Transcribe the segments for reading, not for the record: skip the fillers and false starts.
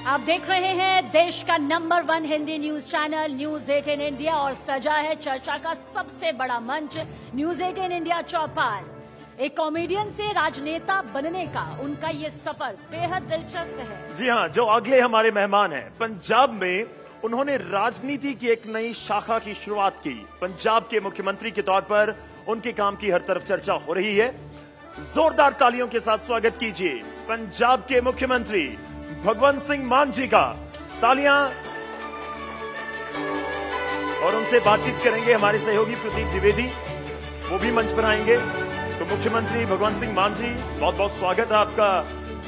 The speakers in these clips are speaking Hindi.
आप देख रहे हैं देश का number 1 Hindi news channel news 18 India और सजा है चर्चा का सबसे बड़ा मंच न्यूज 18 इंडिया चौपाल। एक कॉमेडियन से राजनेता बनने का उनका ये सफर बेहद दिलचस्प है। जी हाँ, जो अगले हमारे मेहमान हैं, पंजाब में उन्होंने राजनीति की एक नई शाखा की शुरुआत की। पंजाब के मुख्यमंत्री के तौर पर उनके काम की हर तरफ चर्चा हो रही है। जोरदार तालियों के साथ स्वागत कीजिए पंजाब के मुख्यमंत्री भगवंत सिंह मान जी का। तालियां। और उनसे बातचीत करेंगे हमारे सहयोगी प्रतीक द्विवेदी, वो भी मंच पर आएंगे। तो मुख्यमंत्री भगवंत सिंह मान जी, बहुत बहुत स्वागत है आपका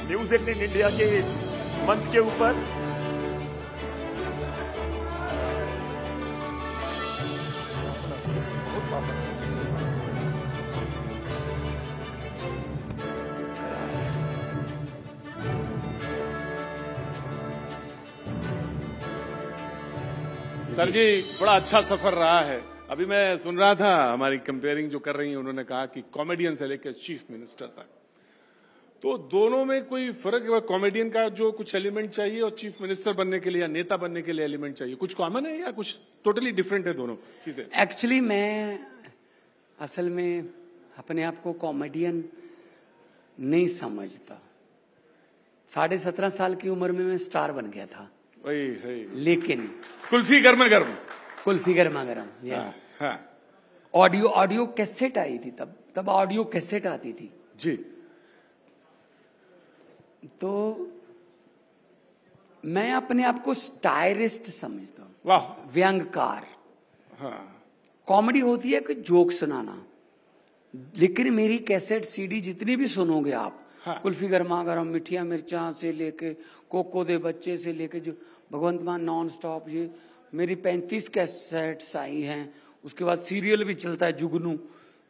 न्यूज 18 इंडिया के मंच के ऊपर। सर जी, बड़ा अच्छा सफर रहा है। अभी मैं सुन रहा था, हमारी कंपेयरिंग जो कर रही है, उन्होंने कहा कि कॉमेडियन से लेकर चीफ मिनिस्टर तक, तो दोनों में कोई फर्क है? कॉमेडियन का जो कुछ एलिमेंट चाहिए और चीफ मिनिस्टर बनने के लिए या नेता बनने के लिए एलिमेंट चाहिए, कुछ कॉमन है या कुछ टोटली डिफरेंट है दोनों चीजें? एक्चुअली मैं असल में अपने आप को कॉमेडियन नहीं समझता। 17.5 साल की उम्र में मैं स्टार बन गया था। वही लेकिन कुल्फी गर्मा गर्म, कुल्फी गर्मा गर्म, यस। हाँ। ऑडियो कैसेट आई थी, तब ऑडियो कैसेट आती थी जी। तो मैं अपने आप को स्टायरिस्ट समझता हूँ। वाह। व्यंगकार। हाँ। कॉमेडी होती है कि जोक सुनाना, लेकिन मेरी कैसेट सीडी जितनी भी सुनोगे आप, हाँ। कुल्फी गर्मा गर्म, मिठिया मिर्चा से लेके कोको दे बच्चे से लेके जो भगवंत मान नॉन स्टॉप, ये मेरी 35 कैसेट्स आई हैं। उसके बाद सीरियल भी चलता है जुगनू,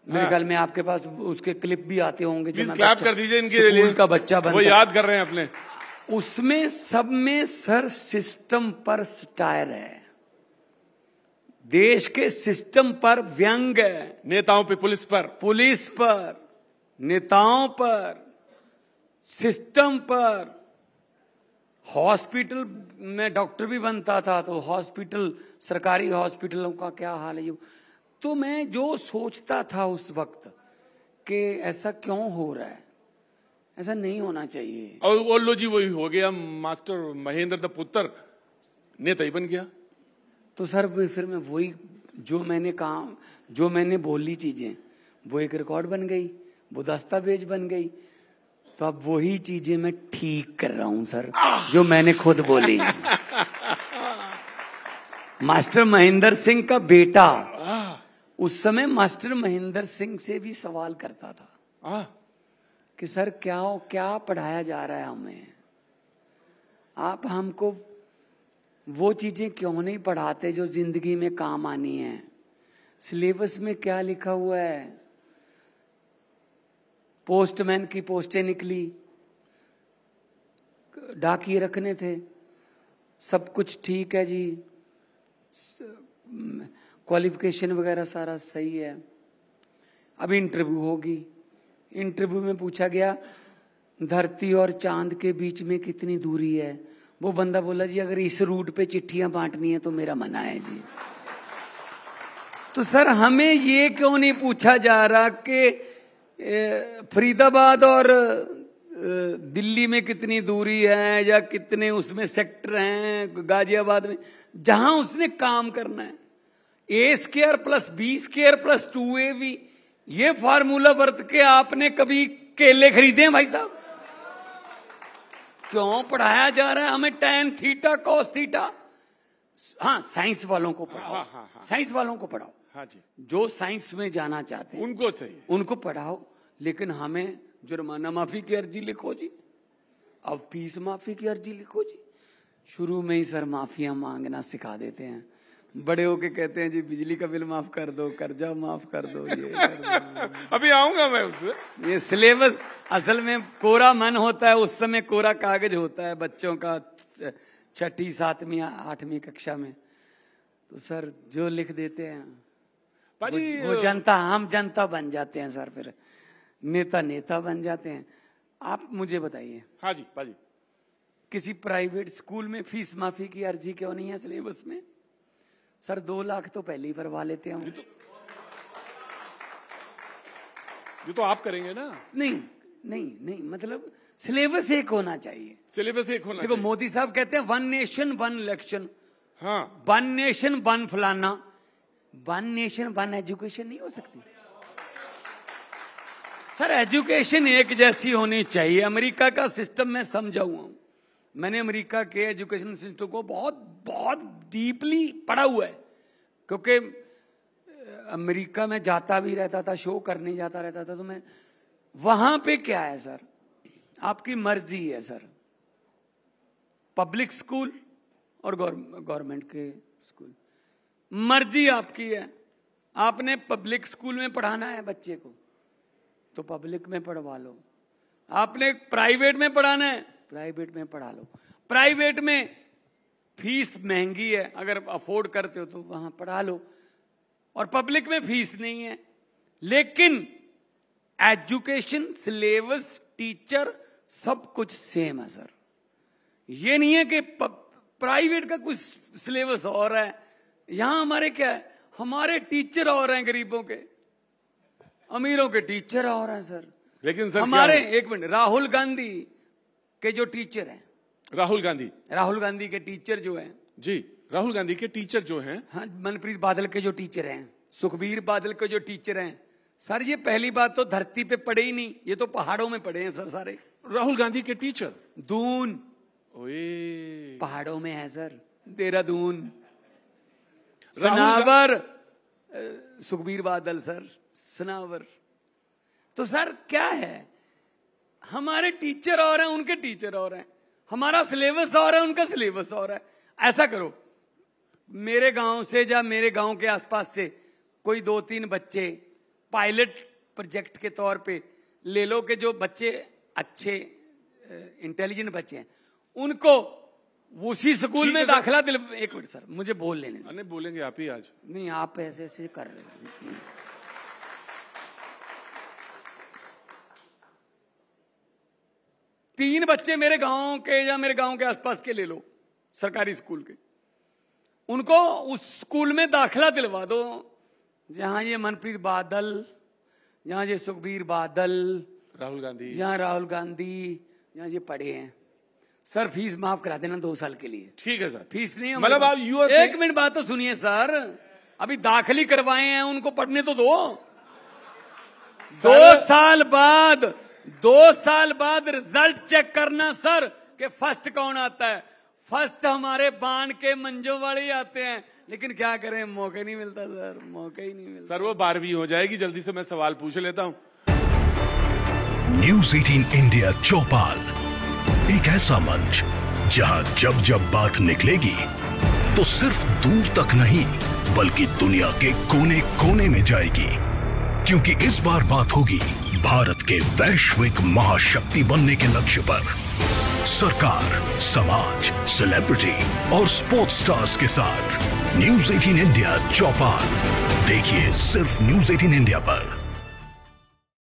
मेरे ख्याल में आपके पास उसके क्लिप भी आते होंगे। प्लीज क्लैप कर दीजिए इनके लिए, का बच्चा बनता, वो याद कर रहे हैं अपने। उसमें सब में सर सिस्टम पर स्टायर है, देश के सिस्टम पर व्यंग है, नेताओं पे, पुलिस पर, नेताओं पर, सिस्टम पर। हॉस्पिटल में डॉक्टर भी बनता था, तो हॉस्पिटल, सरकारी हॉस्पिटलों का क्या हाल है। तो मैं जो सोचता था उस वक्त कि ऐसा क्यों हो रहा है, ऐसा नहीं होना चाहिए। और लो जी, वही हो गया, मास्टर महेंद्र द पुत्र नेता ही बन गया। तो सर फिर मैं वही जो मैंने कहा, जो मैंने बोली चीजें, वो एक रिकॉर्ड बन गई, वो दस्तावेज बन गई। तो अब वही चीजें मैं ठीक कर रहा हूं सर, जो मैंने खुद बोली। मास्टर महेंद्र सिंह का बेटा उस समय मास्टर महेंद्र सिंह से भी सवाल करता था कि सर क्या पढ़ाया जा रहा है हमें, आप हमको वो चीजें क्यों नहीं पढ़ाते जो जिंदगी में काम आनी है। सिलेबस में क्या लिखा हुआ है? पोस्टमैन की पोस्टें निकली, डाकिए रखने थे, सब कुछ ठीक है जी, क्वालिफिकेशन वगैरह सारा सही है। अब इंटरव्यू होगी, इंटरव्यू में पूछा गया धरती और चांद के बीच में कितनी दूरी है। वो बंदा बोला जी अगर इस रूट पे चिट्ठियां बांटनी है तो मेरा मना है जी। तो सर हमें ये क्यों नहीं पूछा जा रहा कि फरीदाबाद और दिल्ली में कितनी दूरी है, या कितने उसमें सेक्टर हैं गाजियाबाद में, जहां उसने काम करना है। A² + B² + 2AB, ये फार्मूला बरत के आपने कभी केले खरीदे हैं भाई साहब? क्यों पढ़ाया जा रहा है हमें tan थीटा cos थीटा? हाँ, साइंस वालों को पढ़ाओ। हाँ। साइंस वालों को पढ़ाओ। हाँ जी, जो साइंस में जाना चाहते हैं उनको चाहिए, उनको पढ़ाओ। लेकिन हमें जुर्माना माफी की अर्जी लिखो जी, अब फीस माफी की अर्जी लिखो जी। शुरू में ही सर माफिया मांगना सिखा देते हैं, बड़े होके कहते हैं जी बिजली का बिल माफ कर दो, कर्जा माफ कर दो, ये कर दो। अभी आऊंगा मैं उससे। ये सिलेबस असल में कोरा मन होता है, उस समय कोरा कागज होता है बच्चों का 6ठी 7वीं 8वीं कक्षा में। तो सर जो लिख देते हैं वो जनता, हम जनता बन जाते हैं सर, फिर नेता बन जाते हैं। आप मुझे बताइए। हाँ जी, किसी प्राइवेट स्कूल में फीस माफी की अर्जी क्यों नहीं है सिलेबस में? सर 2 लाख तो पहले ही भरवा लेते हैं। ये तो आप करेंगे ना? नहीं, मतलब सिलेबस एक होना चाहिए। सिलेबस एक होना देखो, चाहिए। मोदी साहब कहते हैं 1 नेशन 1 इलेक्शन। हाँ, 1 नेशन 1 फलाना। 1 नेशन 1 एजुकेशन नहीं हो सकती सर। एजुकेशन एक जैसी होनी चाहिए। अमेरिका का सिस्टम मैं समझा हुआ हूं। मैंने अमेरिका के एजुकेशन सिस्टम को बहुत डीपली पढ़ा हुआ है, क्योंकि अमेरिका में जाता भी रहता था, शो करने जाता रहता था। तो मैं वहां पे क्या है सर, आपकी मर्जी है सर। पब्लिक स्कूल और गवर्नमेंट के स्कूल, मर्जी आपकी है। आपने पब्लिक स्कूल में पढ़ाना है बच्चे को तो पब्लिक में पढ़वा लो। आपने प्राइवेट में पढ़ाना है, प्राइवेट में पढ़ा लो। प्राइवेट में फीस महंगी है, अगर अफोर्ड करते हो तो वहां पढ़ा लो। और पब्लिक में फीस नहीं है। लेकिन एजुकेशन, सिलेबस, टीचर सब कुछ सेम है सर। ये नहीं है कि प्राइवेट का कुछ सिलेबस और है, यहां हमारे क्या है, हमारे टीचर और हैं गरीबों के, अमीरों के टीचर और हैं सर। लेकिन सर हमारे एक मिनट, राहुल गांधी के जो टीचर हैं, राहुल गांधी के टीचर जो हैं जी, राहुल गांधी के टीचर जो हैं, हाँ, मनप्रीत बादल के जो टीचर हैं, सुखबीर बादल के जो टीचर हैं सर, ये पहली बात तो धरती पे पड़े ही नहीं, ये तो पहाड़ों में पड़े हैं सर सारे। राहुल गांधी के टीचर दून ओए पहाड़ों में है सर, देहरादून। सनावर सुखबीर बादल सर, सनावर। तो सर क्या है, हमारे टीचर और हैं, उनके टीचर और हैं, हमारा सिलेबस और है, उनका सिलेबस और है। ऐसा करो, मेरे गांव से या मेरे गांव के आसपास से कोई 2-3 बच्चे पायलट प्रोजेक्ट के तौर पे ले लो, कि जो बच्चे अच्छे इंटेलिजेंट बच्चे हैं उनको उसी स्कूल में दाखिला दिल। एक मिनट सर, मुझे बोल लेने। अरे बोलेंगे आप ही आज। नहीं, आप ऐसे ऐसे कर रहे हैं। 3 बच्चे मेरे गांव के या मेरे गांव के आसपास के ले लो, सरकारी स्कूल के, उनको उस स्कूल में दाखिला दिलवा दो जहां ये मनप्रीत बादल, जहां ये सुखबीर बादल, राहुल गांधी, जहां राहुल गांधी, जहां ये पढ़े हैं। सर फीस माफ करा देना 2 साल के लिए। ठीक है सर, फीस नहीं है मतलब आप एक मिनट बात तो सुनिए सर, अभी दाखिली करवाए हैं, उनको पढ़ने तो दो। 2 साल बाद रिजल्ट चेक करना सर कि फर्स्ट कौन आता है। फर्स्ट हमारे बाण के मंजो वाले ही आते हैं, लेकिन क्या करें, मौका नहीं मिलता सर, मौका ही नहीं मिलता। सर वो 12वीं हो जाएगी, जल्दी से मैं सवाल पूछ लेता हूं। न्यूज़ 18 इंडिया चौपाल, एक ऐसा मंच जहां जब जब बात निकलेगी तो सिर्फ दूर तक नहीं बल्कि दुनिया के कोने कोने में जाएगी, क्योंकि इस बार बात होगी भारत के वैश्विक महाशक्ति बनने के लक्ष्य पर। सरकार, समाज, सेलिब्रिटी और स्पोर्ट्स स्टार्स के साथ न्यूज़ 18 इंडिया चौपाल देखिए सिर्फ न्यूज़ 18 इंडिया पर।